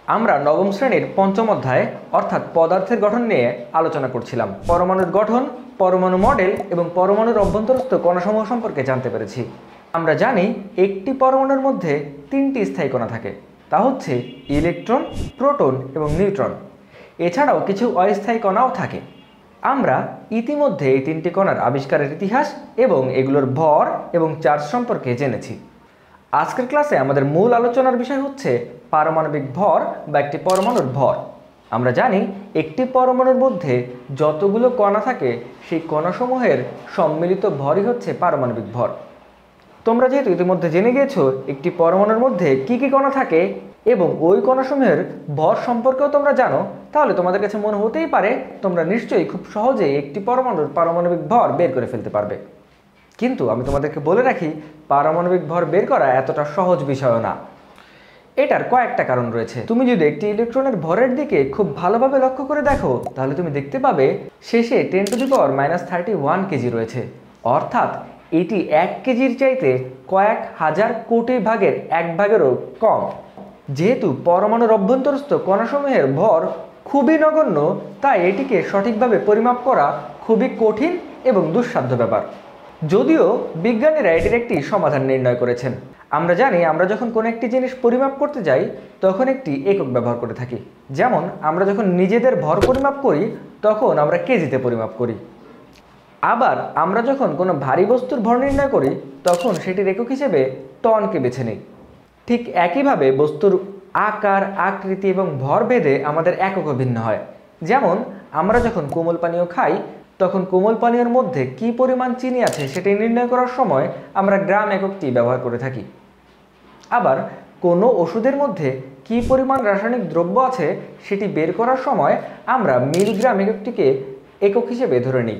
আমরা নবম শ্রেণীর পঞ্চম অধ্যায়ে অর্থাৎ পদার্থের গঠন নিয়ে আলোচনা করছিলাম। পরমাণুর গঠন, পরমাণু মডেল এবং পরমাণুর অভ্যন্তরস্থ কণাসমূহ সম্পর্কে জানতে পেরেছি। আমরা জানি একটি পরমাণুর মধ্যে তিনটি স্থায়ী কণা থাকে, তা হচ্ছে ইলেকট্রন, প্রোটন এবং নিউট্রন। এছাড়াও কিছু অস্থায়ী কণাও থাকে। আমরা ইতিমধ্যে এই তিনটি কণার আবিষ্কারের ইতিহাস এবং এগুলোর ভর এবং চার্জ সম্পর্কে জেনেছি। আজকের ক্লাসে আমাদের মূল আলোচনার বিষয় হচ্ছে পারমাণবিক ভর বা একটি পরমাণুর ভর। আমরা জানি একটি পরমাণুর মধ্যে যতগুলো কণা থাকে সেই কণাসমূহের সম্মিলিত ভরই হচ্ছে পারমাণবিক ভর। তোমরা যেহেতু ইতিমধ্যে জেনে গিয়েছো একটি পরমাণুর মধ্যে কি কি কণা থাকে এবং ওই কণাসমূহের ভর সম্পর্কেও তোমরা জানো, তাহলে তোমাদের কাছে মনে হতেই পারে তোমরা নিশ্চয়ই খুব সহজেই একটি পরমাণুর পারমাণবিক ভর বের করে ফেলতে পারবে। কিন্তু আমি তোমাদেরকে বলে রাখি, পারমাণবিক ভর বের করা এতটা সহজ বিষয় না। এটার কয়েকটা কারণ রয়েছে। তুমি যদি একটি ইলেকট্রনের ভরের দিকে খুব ভালোভাবে লক্ষ্য করে দেখো, তাহলে তুমি দেখতে পাবে শেষে 10⁻³ কেজি রয়েছে। অর্থাৎ এটি 1 কেজির চাইতে কয়েক হাজার কোটি ভাগের 1 ভাগেরও কম। যেহেতু পরমাণুর অভ্যন্তরস্থ কণাসমূহের ভর খুবই নগণ্য, তাই এটিকে সঠিকভাবে পরিমাপ করা খুবই কঠিন এবং দুঃসাধ্য ব্যাপার। যদিও বিজ্ঞানীরা এটির একটি সমাধান নির্ণয় করেছেন। আমরা জানি আমরা যখন কোনো একটি জিনিস পরিমাপ করতে যাই তখন একটি একক ব্যবহার করে থাকি। যেমন আমরা যখন নিজেদের ভর পরিমাপ করি তখন আমরা কেজিতে পরিমাপ করি। আবার আমরা যখন কোনো ভারী বস্তুর ভর নির্ণয় করি তখন সেটির একক হিসেবে টনকে বেছে নিই। ঠিক একইভাবে বস্তুর আকার, আকৃতি এবং ভর ভেদে আমাদের এককও ভিন্ন হয়। যেমন আমরা যখন কোমল পানীয় খাই তখন কোমল পানীয়ের মধ্যে কী পরিমাণ চিনি আছে সেটি নির্ণয় করার সময় আমরা গ্রাম এককটি ব্যবহার করে থাকি। আবার কোনো ওষুধের মধ্যে কী পরিমাণ রাসায়নিক দ্রব্য আছে সেটি বের করার সময় আমরা মিলিগ্রাম এককটিকে একক হিসেবে ধরে নিই।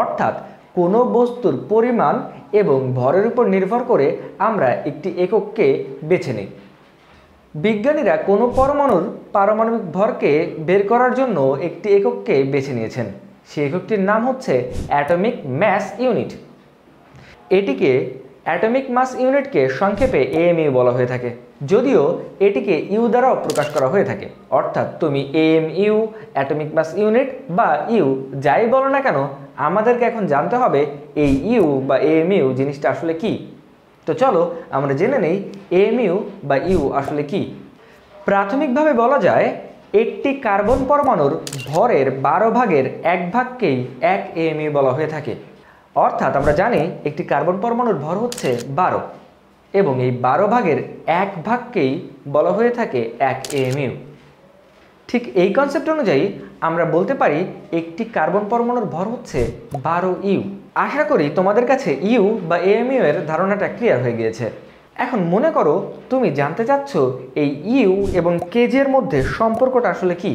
অর্থাৎ কোনো বস্তুর পরিমাণ এবং ভরের উপর নির্ভর করে আমরা একটি একককে বেছে নিই। বিজ্ঞানীরা কোনো পরমাণুর পারমাণবিক ভরকে বের করার জন্য একটি একককে বেছে নিয়েছেন। সেই এককটির নাম হচ্ছে অ্যাটমিক ম্যাস ইউনিট। এটিকে অ্যাটমিক মাস ইউনিটকে সংক্ষেপে AMU বলা হয়ে থাকে, যদিও এটিকে ইউ দ্বারাও প্রকাশ করা হয়ে থাকে। অর্থাৎ তুমি AMU, অ্যাটমিক মাস ইউনিট বা ইউ যাই বলো না কেন, আমাদেরকে এখন জানতে হবে এই ইউ বা AMU জিনিসটা আসলে কি। তো চলো আমরা জেনে নেই AMU বা ইউ আসলে কি। প্রাথমিকভাবে বলা যায় একটি কার্বন পরমাণুর ভরের 12 ভাগের 1 ভাগকেই 1 AMU বলা হয়ে থাকে। অর্থাৎ আমরা জানি একটি কার্বন পরমাণুর ভর হচ্ছে 12 এবং এই 12 ভাগের 1 ভাগকেই বলা হয়ে থাকে 1 AMU। ঠিক এই কনসেপ্ট অনুযায়ী আমরা বলতে পারি একটি কার্বন পরমাণুর ভর হচ্ছে 12 ইউ। আশা করি তোমাদের কাছে ইউ বা AMU এর ধারণাটা ক্লিয়ার হয়ে গিয়েছে। এখন মনে করো তুমি জানতে চাচ্ছ এই ইউ এবং কেজি এর মধ্যে সম্পর্কটা আসলে কি।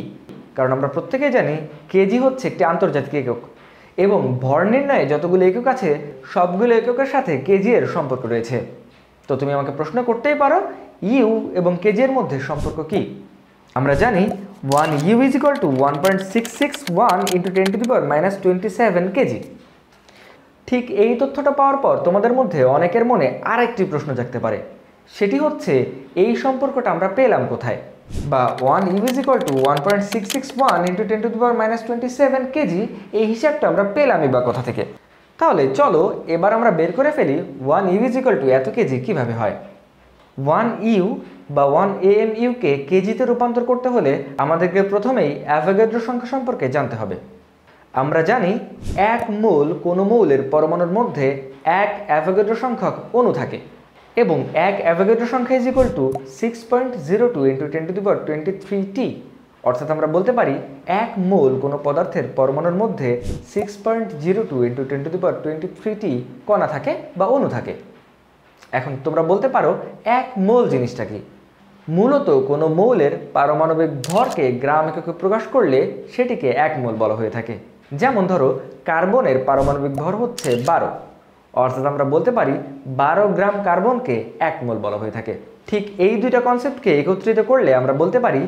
কারণ আমরা প্রত্যেকেই জানি কেজি হচ্ছে একটি আন্তর্জাতিক একক এবং ভর নির্ণয়ে যতগুলো একক আছে সবগুলো এককের সাথে কেজি এর সম্পর্ক রয়েছে। তো তুমি আমাকে প্রশ্ন করতেই পারো ইউ এবং কেজি এর মধ্যে সম্পর্ক কি। আমরা জানি 1 u is equal to 1.661 × 10⁻27 KG. ঠিক এই তথ্যটা পাওয়ার পর তোমাদের মধ্যে অনেকের মনে আরেকটি প্রশ্ন জাগতে পারে, সেটি হচ্ছে এই সম্পর্কটা আমরা পেলাম কোথায়, বা 1 u is equal to 1.661 × 10⁻27 KG এই হিসাবটা আমরা পেলামই বা কোথা থেকে। তাহলে চলো এবার আমরা বের করে ফেলি 1 ইউ ইজ ইকুয়াল টু এত কেজি কীভাবে হয়। 1 ইউ বা 1 AMU কে কেজিতে রূপান্তর করতে হলে আমাদেরকে প্রথমেই অ্যাভোগাড্রো সংখ্যা সম্পর্কে জানতে হবে। আমরা জানি 1 মোল কোনো মৌলের পরমাণুর মধ্যে 1 অ্যাভোগাড্রো সংখ্যক অণু থাকে এবং 1 অ্যাভোগাড্রো সংখ্যা ইজ ইকুয়াল টু 6.02 × 10⁻23T। অর্থাৎ আমরা বলতে পারি 1 মোল কোনো পদার্থের পরমাণুর মধ্যে 6.02 × 10⁻23T কণা থাকে বা অণু থাকে। এখন তোমরা বলতে পারো 1 মোল জিনিসটা কি। মূলত কোনো মৌলের পারমাণবিক ভরকে গ্রাম এককে প্রকাশ করলে সেটিকে 1 মোল বলা হয়ে থাকে। যেমন ধরো কার্বনের পারমাণবিক ভর হচ্ছে 12, অর্থাৎ আমরা বলতে পারি 12 গ্রাম কার্বনকে 1 মোল বলা হয়ে থাকে। ঠিক এই দুইটা কনসেপ্টকে একত্রিত করলে আমরা বলতে পারি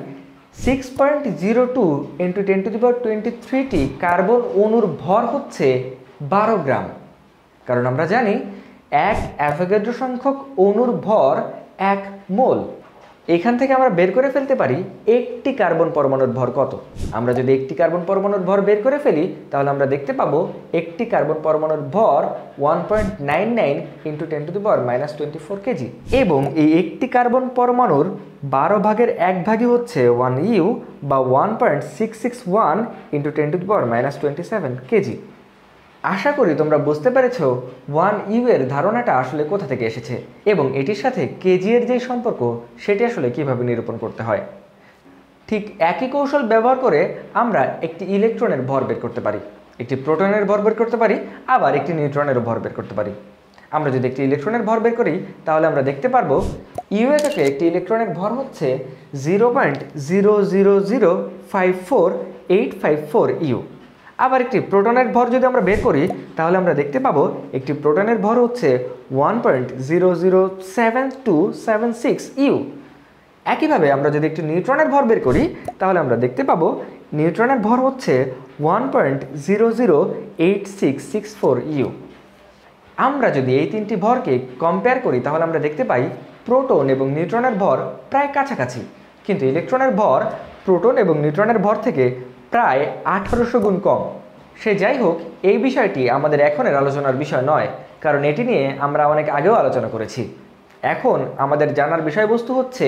6.02 × 10⁻23T কার্বন অণুর ভর হচ্ছে 12 গ্রাম। কারণ আমরা জানি 1 অ্যাভোগাড্রো সংখ্যক অণুর ভর 1 মোল। এখান থেকে আমরা বের করে ফেলতে পারি একটি কার্বন পরমাণুর ভর কত। আমরা যদি একটি কার্বন পরমাণুর ভর বের করে ফেলি তাহলে আমরা দেখতে পাবো একটি কার্বন পরমাণুর ভর 1.99 × 10⁻24 কেজি এবং এই একটি কার্বন পরমাণুর 12 ভাগের 1 ভাগই হচ্ছে 1 ইউ বা 1.661 × 10⁻27 কেজি। আশা করি তোমরা বুঝতে পেরেছো 1 ইউ এর ধারণাটা আসলে কোথা থেকে এসেছে এবং এটির সাথে কেজি এর যে সম্পর্ক সেটি আসলে কিভাবে নিরূপণ করতে হয়। ঠিক একই কৌশল ব্যবহার করে আমরা একটি ইলেকট্রনের ভর বের করতে পারি, একটি প্রোটনের ভর বের করতে পারি, আবার একটি নিউট্রনেরও ভর বের করতে পারি। আমরা যদি একটি ইলেকট্রনের ভর বের করি তাহলে আমরা দেখতে পারবো ইউ এককে একটি ইলেকট্রনের ভর হচ্ছে 0.00054854 ইউ। আবার একটি প্রোটনের ভর যদি আমরা বের করি তাহলে আমরা দেখতে পাবো একটি প্রোটনের ভর হচ্ছে 1.007276 ইউ। একইভাবে আমরা যদি একটি নিউট্রনের ভর বের করি তাহলে আমরা দেখতে পাবো নিউট্রনের ভর হচ্ছে 1.008664 ইউ। আমরা যদি এই তিনটি ভরকে কম্পেয়ার করি তাহলে আমরা দেখতে পাই প্রোটন এবং নিউট্রনের ভর প্রায় কাছাকাছি, কিন্তু ইলেকট্রনের ভর প্রোটন এবং নিউট্রনের ভর থেকে প্রায় 1800 গুণ কম। সে যাই হোক, এই বিষয়টি আমাদের এখনের আলোচনার বিষয় নয়, কারণ এটি নিয়ে আমরা অনেক আগেও আলোচনা করেছি। এখন আমাদের জানার বিষয়বস্তু হচ্ছে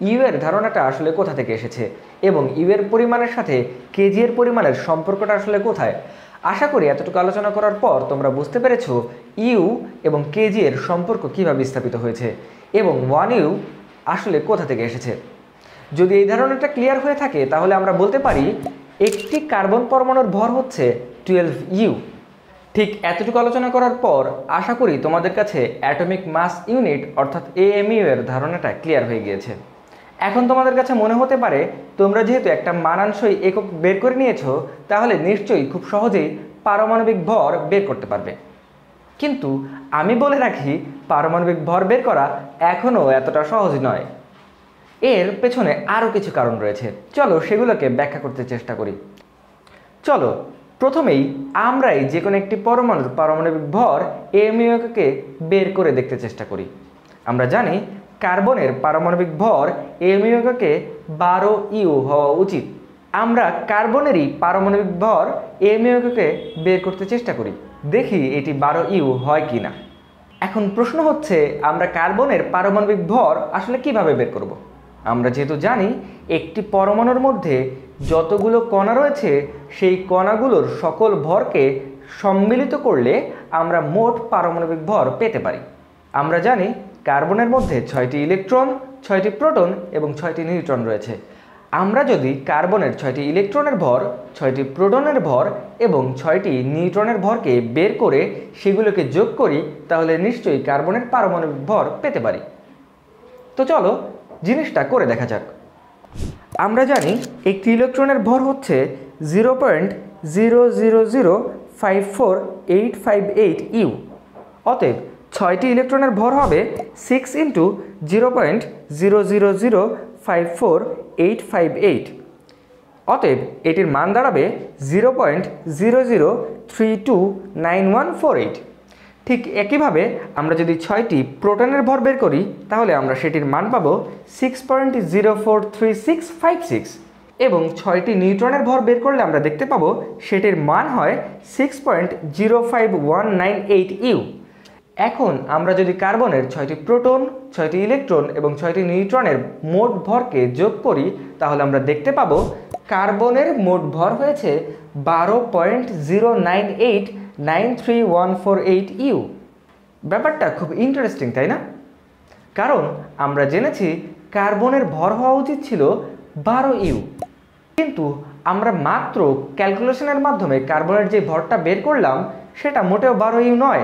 ইউ এর ধারণাটা আসলে কোথা থেকে এসেছে এবং ইউ এর পরিমাণের সাথে কেজি এর পরিমাণের সম্পর্কটা আসলে কোথায়। আশা করি এতটুকু আলোচনা করার পর তোমরা বুঝতে পেরেছো ইউ এবং কেজি এর সম্পর্ক কীভাবে স্থাপিত হয়েছে এবং 1 ইউ আসলে কোথা থেকে এসেছে। যদি এই ধারণাটা ক্লিয়ার হয়ে থাকে তাহলে আমরা বলতে পারি একটি কার্বন পরমাণুর ভর হচ্ছে 12 ইউ। ঠিক এতটুকু আলোচনা করার পর আশা করি তোমাদের কাছে অ্যাটমিক মাস ইউনিট অর্থাৎ এএমইউ এর ধারণাটা ক্লিয়ার হয়ে গিয়েছে। এখন তোমাদের কাছে মনে হতে পারে তোমরা যেহেতু একটা মানানসই একক বের করে নিয়েছো তাহলে নিশ্চয়ই খুব সহজেই পারমাণবিক ভর বের করতে পারবে। কিন্তু আমি বলে রাখি পারমাণবিক ভর বের করা এখনও এতটা সহজ নয়। এর পেছনে আরও কিছু কারণ রয়েছে, চলো সেগুলোকে ব্যাখ্যা করতে চেষ্টা করি। চলো প্রথমেই আমরাই যে কোনো একটি পরমাণুর পারমাণবিক ভর এমইউ এককে বের করে দেখতে চেষ্টা করি। আমরা জানি কার্বনের পারমাণবিক ভর এমইউ এককে 12 ইউ হওয়া উচিত। আমরা কার্বনেরই পারমাণবিক ভর এমইউ এককে বের করতে চেষ্টা করি, দেখি এটি 12 ইউ হয় কি না। এখন প্রশ্ন হচ্ছে আমরা কার্বনের পারমাণবিক ভর আসলে কিভাবে বের করব। আমরা যেহেতু জানি একটি পরমাণুর মধ্যে যতগুলো কণা রয়েছে সেই কণাগুলোর সকল ভরকে সম্মিলিত করলে আমরা মোট পারমাণবিক ভর পেতে পারি। আমরা জানি কার্বনের মধ্যে 6টি ইলেকট্রন, 6টি প্রোটন এবং 6টি নিউট্রন রয়েছে। আমরা যদি কার্বনের 6টি ইলেকট্রনের ভর, 6টি প্রোটনের ভর এবং 6টি নিউট্রনের ভরকে বের করে সেগুলোকে যোগ করি তাহলে নিশ্চয়ই কার্বনের পারমাণবিক ভর পেতে পারি। তো চলো জিনিসটা করে দেখা যাক। আমরা জানি একটি ইলেকট্রনের ভর হচ্ছে 0.00054858 ইউ। অতএব 6টি ইলেকট্রনের ভর হবে 6 × 0.00054858। অতএব এটির মান দাঁড়াবে 0.00329148। ঠিক একইভাবে আমরা যদি 6টি প্রোটনের ভর বের করি তাহলে আমরা সেটির মান পাবো 6.043656 এবং 6টি নিউট্রনের ভর বের করলে আমরা দেখতে পাবো সেটির মান হয় 6.05198 ইউ। এখন আমরা যদি কার্বনের 6টি প্রোটন, 6টি ইলেকট্রন এবং 6টি নিউট্রনের মোট ভরকে যোগ করি তাহলে আমরা দেখতে পাবো কার্বনের মোট ভর হয়েছে 12.09893148 ইউ। ব্যাপারটা খুব ইন্টারেস্টিং, তাই না? কারণ আমরা জেনেছি কার্বনের ভর হওয়া উচিত ছিল 12 ইউ, কিন্তু আমরা মাত্র ক্যালকুলেশনের মাধ্যমে কার্বনের যে ভরটা বের করলাম সেটা মোটেও 12 ইউ নয়,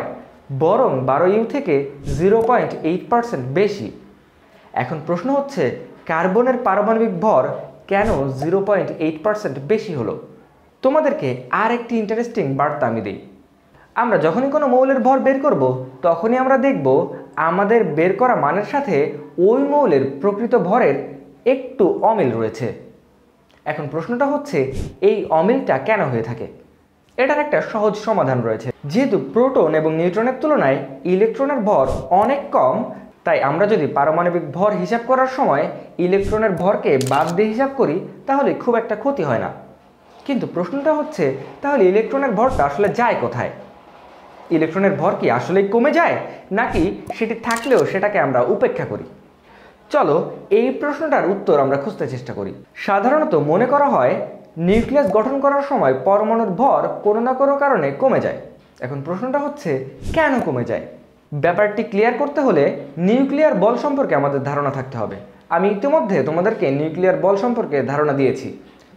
বরং 12 ইউ থেকে 0.8% বেশি। এখন প্রশ্ন হচ্ছে কার্বনের পারমাণবিক ভর কেন 0.8% বেশি হলো। তোমাদেরকে আর একটি ইন্টারেস্টিং বার্তা আমি দিই। আমরা যখনই কোনো মৌলের ভর বের করব তখনই আমরা দেখব আমাদের বের করা মানের সাথে ওই মৌলের প্রকৃত ভরের একটু অমিল রয়েছে। এখন প্রশ্নটা হচ্ছে এই অমিলটা কেন হয়ে থাকে। এটার একটা সহজ সমাধান রয়েছে। যেহেতু প্রোটন এবং নিউট্রনের তুলনায় ইলেকট্রনের ভর অনেক কম, তাই আমরা যদি পারমাণবিক ভর হিসাব করার সময় ইলেকট্রনের ভরকে বাদ দিয়ে হিসাব করি তাহলে খুব একটা ক্ষতি হয় না। কিন্তু প্রশ্নটা হচ্ছে, তাহলে ইলেকট্রনের ভরটা আসলে যায় কোথায়? ইলেকট্রনের ভর কি আসলেই কমে যায়, নাকি সেটি থাকলেও সেটাকে আমরা উপেক্ষা করি? চলো এই প্রশ্নটার উত্তর আমরা খুঁজতে চেষ্টা করি। সাধারণত মনে করা হয় নিউক্লিয়াস গঠন করার সময় পরমাণুর ভর কোনো না কোনো কারণে কমে যায়। এখন প্রশ্নটা হচ্ছে, কেন কমে যায়? ব্যাপারটি ক্লিয়ার করতে হলে নিউক্লিয়ার বল সম্পর্কে আমাদের ধারণা থাকতে হবে। আমি ইতিমধ্যে তোমাদেরকে নিউক্লিয়ার বল সম্পর্কে ধারণা দিয়েছি।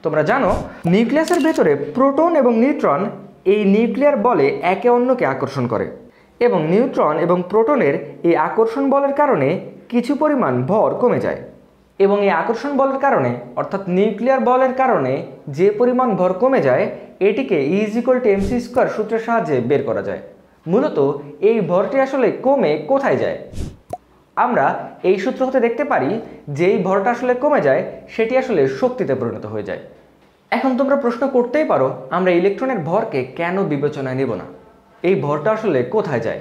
তোমরা জানো নিউক্লিয়াসের ভেতরে প্রোটন এবং নিউট্রন এই নিউক্লিয়ার বলে একে অন্যকে আকর্ষণ করে, এবং নিউট্রন এবং প্রোটনের এই আকর্ষণ বলের কারণে কিছু পরিমাণ ভর কমে যায়। এবং এই আকর্ষণ বলের কারণে অর্থাৎ নিউক্লিয়ার বলের কারণে যে পরিমাণ ভর কমে যায় এটিকে E=mc² সূত্রের সাহায্যে বের করা যায়। মূলত এই ভরটি আসলে কমে কোথায় যায়? আমরা এই সূত্র হতে দেখতে পারি যেই ভরটা আসলে কমে যায় সেটি আসলে শক্তিতে পরিণত হয়ে যায়। এখন তোমরা প্রশ্ন করতেই পারো, আমরা ইলেকট্রনের ভরকে কেন বিবেচনায় নেব না? এই ভরটা আসলে কোথায় যায়?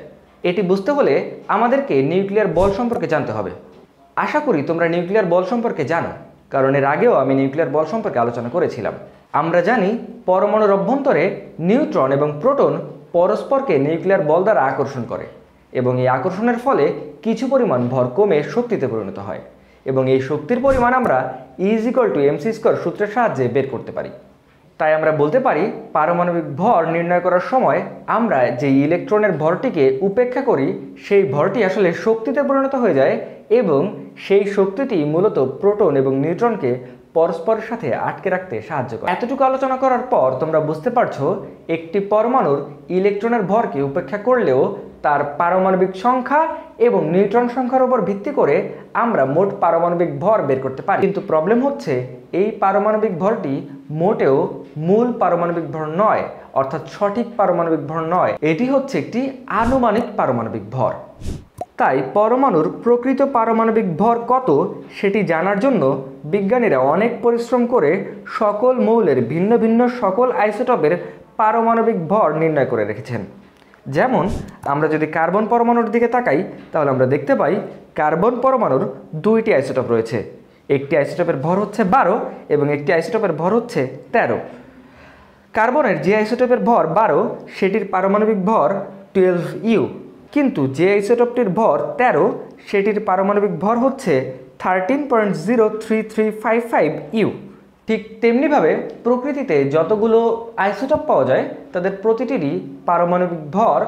এটি বুঝতে হলে আমাদেরকে নিউক্লিয়ার বল সম্পর্কে জানতে হবে। আশা করি তোমরা নিউক্লিয়ার বল সম্পর্কে জানো, কারণ এর আগেও আমি নিউক্লিয়ার বল সম্পর্কে আলোচনা করেছিলাম। আমরা জানি পরমাণুর অভ্যন্তরে নিউট্রন এবং প্রোটন পরস্পরকে নিউক্লিয়ার বল দ্বারা আকর্ষণ করে, এবং এই আকর্ষণের ফলে কিছু পরিমাণ ভর কমে শক্তিতে পরিণত হয়, এবং এই শক্তির পরিমাণ আমরা E=mc² সূত্রের সাহায্যে বের করতে পারি। তাই আমরা বলতে পারি পারমাণবিক ভর নির্ণয় করার সময় আমরা যে ইলেকট্রনের ভরটিকে উপেক্ষা করি সেই ভরটি আসলে শক্তিতে পরিণত হয়ে যায়, এবং সেই শক্তিটি মূলত প্রোটন এবং নিউট্রনকে পরস্পরের সাথে আটকে রাখতে সাহায্য করে। এতটুকু আলোচনা করার পর তোমরা বুঝতে পারছো একটি পরমাণুর ইলেকট্রনের ভরকে উপেক্ষা করলেও তার পারমাণবিক সংখ্যা এবং নিউট্রন সংখ্যার উপর ভিত্তি করে আমরা মোট পারমাণবিক ভর বের করতে পারি। কিন্তু প্রবলেম হচ্ছে এই পারমাণবিক ভরটি মোটেও মূল পারমাণবিক ভর নয়, অর্থাৎ সঠিক পারমাণবিক ভর নয়। এটি হচ্ছে একটি আনুমানিক পারমাণবিক ভর। তাই পরমাণুর প্রকৃত পারমাণবিক ভর কত সেটি জানার জন্য বিজ্ঞানীরা অনেক পরিশ্রম করে সকল মৌলের ভিন্ন ভিন্ন সকল আইসোটপের পারমাণবিক ভর নির্ণয় করে রেখেছেন। যেমন আমরা যদি কার্বন পরমাণুর দিকে তাকাই তাহলে আমরা দেখতে পাই কার্বন পরমাণুর দুইটি আইসোটপ রয়েছে। একটি আইসোটপের ভর হচ্ছে 12 এবং একটি আইসোটপের ভর হচ্ছে 13। কার্বনের যে আইসোটপের ভর 12 সেটির পারমাণবিক ভর 12U, কিন্তু যে আইসোটপটির ভর 13 সেটির পারমাণবিক ভর হচ্ছে 13.03355U। ঠিক তেমনিভাবে প্রকৃতিতে যতগুলো আইসোটপ পাওয়া যায় তাদের প্রতিটিরই পারমাণবিক ভর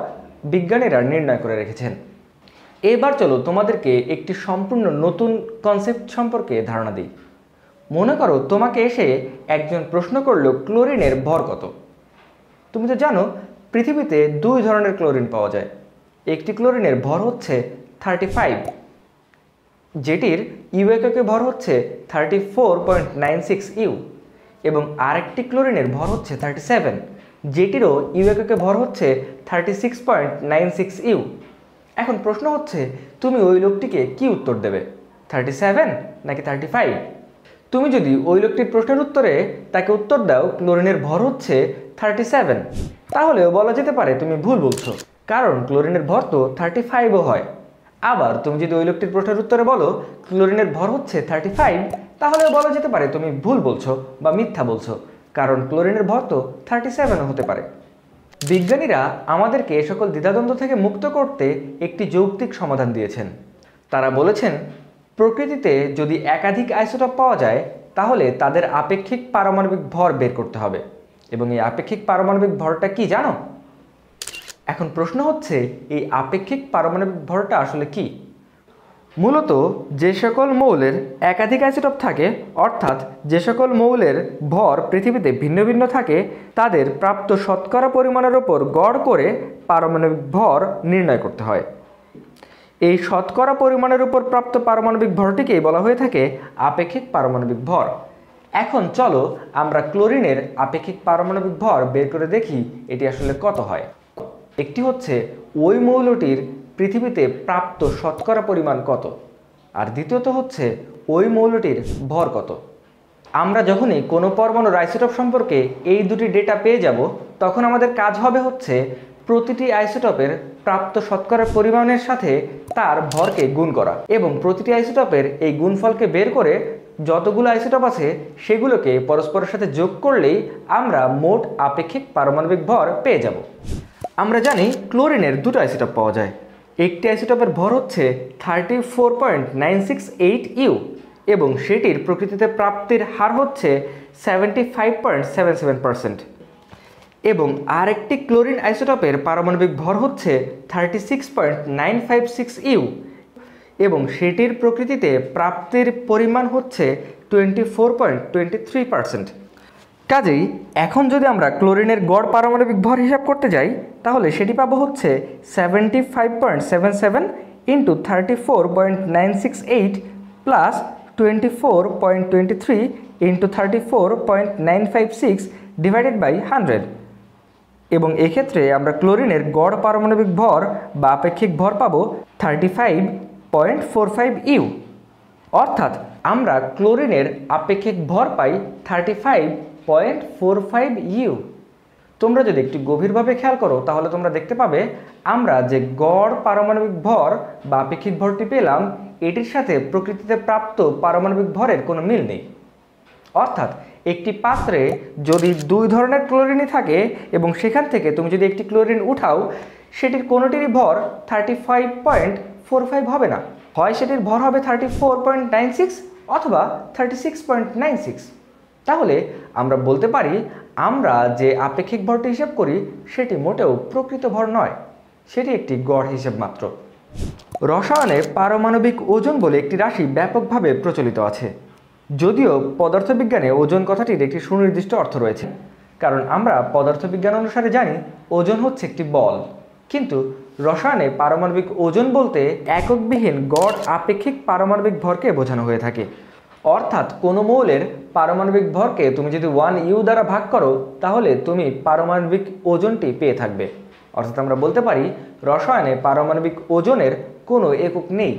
বিজ্ঞানীরা নির্ণয় করে রেখেছেন। এবার চলো তোমাদেরকে একটি সম্পূর্ণ নতুন কনসেপ্ট সম্পর্কে ধারণা দিই। মনে করো তোমাকে এসে একজন প্রশ্ন করলো ক্লোরিনের ভর কত। তুমি তো জানো পৃথিবীতে দুই ধরনের ক্লোরিন পাওয়া যায়। একটি ক্লোরিনের ভর হচ্ছে 35, যেটির ইউ এককে ভর হচ্ছে 34.96U, এবং আরেকটি ক্লোরিনের ভর হচ্ছে 37, যেটিরও ইউ এককে ভর হচ্ছে 36.96U। এখন প্রশ্ন হচ্ছে তুমি ওই লোকটিকে কি উত্তর দেবে, 37 নাকি 35? তুমি যদি ওই লোকটির প্রশ্নের উত্তরে তাকে উত্তর দাও ক্লোরিনের ভর হচ্ছে 37, তাহলেও বলা যেতে পারে তুমি ভুল বলছো, কারণ ক্লোরিনের ভর তো 35ও হয়। আবার তুমি যদি ওই লোকটির প্রশ্নের উত্তরে বলো ক্লোরিনের ভর হচ্ছে 35, তাহলেও বলা যেতে পারে তুমি ভুল বলছো বা মিথ্যা বলছো, কারণ ক্লোরিনের ভর তো 37ও হতে পারে। বিজ্ঞানীরা আমাদেরকে এ সকল দ্বিধাদ্বন্দ্ব থেকে মুক্ত করতে একটি যৌক্তিক সমাধান দিয়েছেন। তারা বলেছেন প্রকৃতিতে যদি একাধিক আইসোটপ পাওয়া যায় তাহলে তাদের আপেক্ষিক পারমাণবিক ভর বের করতে হবে, এবং এই আপেক্ষিক পারমাণবিক ভরটা কি জানো? এখন প্রশ্ন হচ্ছে এই আপেক্ষিক পারমাণবিক ভরটা আসলে কি? মূলত যে সকল মৌলের একাধিক আইসোটপ থাকে, অর্থাৎ যে সকল মৌলের ভর পৃথিবীতে ভিন্ন ভিন্ন থাকে, তাদের প্রাপ্ত শতকরা পরিমাণের ওপর গড় করে পারমাণবিক ভর নির্ণয় করতে হয়। এই শতকরা পরিমাণের উপর প্রাপ্ত পারমাণবিক ভরটিকেই বলা হয়ে থাকে আপেক্ষিক পারমাণবিক ভর। এখন চলো আমরা ক্লোরিনের আপেক্ষিক পারমাণবিক ভর বের করে দেখি এটি আসলে কত হয়। একটি হচ্ছে ওই মৌলটির পৃথিবীতে প্রাপ্ত শতকরা পরিমাণ কত, আর দ্বিতীয়ত হচ্ছে ওই মৌলটির ভর কত। আমরা যখনই কোনো পরমাণুর আইসোটপ সম্পর্কে এই দুটি ডেটা পেয়ে যাব তখন আমাদের কাজ হবে হচ্ছে প্রতিটি আইসোটোপের প্রাপ্ত শতকরার পরিমাণের সাথে তার ভরকে গুণ করা এবং প্রতিটি আইসোটোপের এই গুণফলকে বের করে যতগুলো আইসোটোপ আছে সেগুলোকে পরস্পরের সাথে যোগ করলেই আমরা মোট আপেক্ষিক পারমাণবিক ভর পেয়ে যাব। আমরা জানি ক্লোরিনের দুটো আইসোটোপ পাওয়া যায়। একটি আইসোটোপের ভর হচ্ছে 34.968 ইউ এবং সেটির প্রকৃতিতে প্রাপ্তির হার হচ্ছে 75.77%। এবং আরেকটি ক্লোরিন আইসোটোপের পারমাণবিক ভর হচ্ছে 36.956 ইউ এবং সেটির প্রকৃতিতে প্রাপ্তির পরিমাণ হচ্ছে 24.23%। কাজেই এখন যদি আমরা ক্লোরিনের গড় পারমাণবিক ভর হিসাব করতে যাই তাহলে সেটি পাবো হচ্ছে 75.77 into 34.968 plus 24.23 into 34.956 divided by 100। এবং এক্ষেত্রে আমরা ক্লোরিনের গড় পারমাণবিক ভর বা আপেক্ষিক ভর পাবো 35.45 ইউ। অর্থাৎ আমরা ক্লোরিনের আপেক্ষিক ভর পাই 35.45 ইউ। তোমরা যদি একটু গভীরভাবে খেয়াল করো তাহলে তোমরা দেখতে পাবে আমরা যে গড় পারমাণবিক ভর বা আপেক্ষিক ভরটি পেলাম এটির সাথে প্রকৃতিতে প্রাপ্ত পারমাণবিক ভরের কোনো মিল নেই। অর্থাৎ একটি পাত্রে যদি দুই ধরনের ক্লোরিনই থাকে এবং সেখান থেকে তুমি যদি একটি ক্লোরিন উঠাও সেটির কোনোটিরই ভর 35.45 হবে না, হয় সেটির ভর হবে 34.96 অথবা 36.96। তাহলে আমরা বলতে পারি আমরা যে আপেক্ষিক ভরটি হিসাব করি সেটি মোটেও প্রকৃত ভর নয়, সেটি একটি গড় হিসেব মাত্র। রসায়নে পারমাণবিক ওজন বলে একটি রাশি ব্যাপকভাবে প্রচলিত আছে, যদিও পদার্থবিজ্ঞানে ওজন কথাটির একটি সুনির্দিষ্ট অর্থ রয়েছে, কারণ আমরা পদার্থবিজ্ঞান অনুসারে জানি ওজন হচ্ছে একটি বল। কিন্তু রসায়নে পারমাণবিক ওজন বলতে এককবিহীন গড় আপেক্ষিক পারমাণবিক ভরকে বোঝানো হয়ে থাকে। অর্থাৎ কোনো মৌলের পারমাণবিক ভরকে তুমি যদি 1 ইউ দ্বারা ভাগ করো তাহলে তুমি পারমাণবিক ওজনটি পেয়ে থাকবে। অর্থাৎ আমরা বলতে পারি রসায়নে পারমাণবিক ওজনের কোনো একক নেই।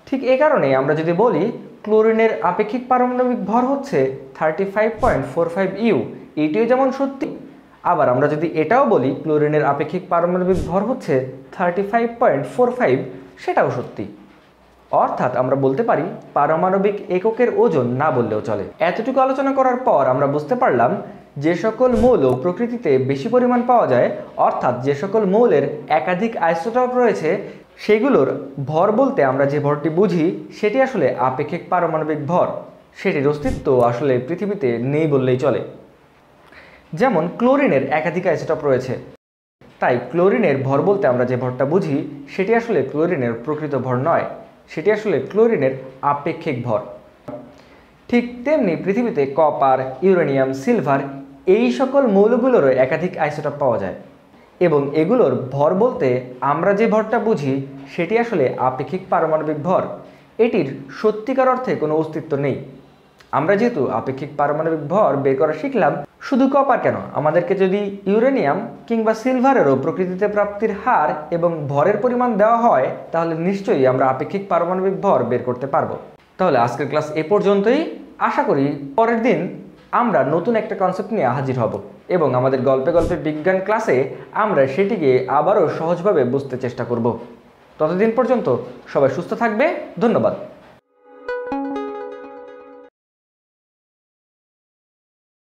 ঠিক এ কারণে আমরা যদি বলি ক্লোরিনের আপেক্ষিক পারমাণবিক ভর হচ্ছে 35.45 ইউ, এটিও যেমন সত্যি, আবার আমরা যদি এটাও বলি ক্লোরিনের আপেক্ষিক পারমাণবিক ভর হচ্ছে 35.45 সেটাও সত্যি। অর্থাৎ আমরা বলতে পারি পারমাণবিক এককের ওজন না বললেও চলে। এতটুকু আলোচনা করার পর আমরা বুঝতে পারলাম যে সকল মৌল প্রকৃতিতে বেশি পরিমাণ পাওয়া যায়, অর্থাৎ যে সকল মৌলের একাধিক আইসোটোপ রয়েছে সেগুলোর ভর বলতে আমরা যে ভরটি বুঝি সেটি আসলে আপেক্ষিক পারমাণবিক ভর। সেটির অস্তিত্ব আসলে পৃথিবীতে নেই বললেই চলে। যেমন ক্লোরিনের একাধিক আইসোটোপ রয়েছে, তাই ক্লোরিনের ভর বলতে আমরা যে ভরটা বুঝি সেটি আসলে ক্লোরিনের প্রকৃত ভর নয়, সেটি আসলে ক্লোরিনের আপেক্ষিক ভর। ঠিক তেমনি পৃথিবীতে কপার, ইউরেনিয়াম, সিলভার এই সকল মৌলগুলোরও একাধিক আইসোটোপ পাওয়া যায় এবং এগুলোর ভর বলতে আমরা যে ভরটা বুঝি সেটি আসলে আপেক্ষিক পারমাণবিক ভর। এটির সত্যিকার অর্থে কোনো অস্তিত্ব নেই। আমরা যেহেতু আপেক্ষিক পারমাণবিক ভর বের করা শিখলাম, শুধু কপার কেন, আমাদেরকে যদি ইউরেনিয়াম কিংবা সিলভারেরও প্রকৃতিতে প্রাপ্তির হার এবং ভরের পরিমাণ দেওয়া হয় তাহলে নিশ্চয়ই আমরা আপেক্ষিক পারমাণবিক ভর বের করতে পারবো। তাহলে আজকের ক্লাস এ পর্যন্তই। আশা করি পরের দিন আমরা নতুন একটা কনসেপ্ট নিয়ে হাজির হব এবং আমাদের গল্পে গল্পে বিজ্ঞান ক্লাসে আমরা সেটিকে আবারও সহজভাবে বুঝতে চেষ্টা করব। ততদিন পর্যন্ত সবাই সুস্থ থাকবে। ধন্যবাদ।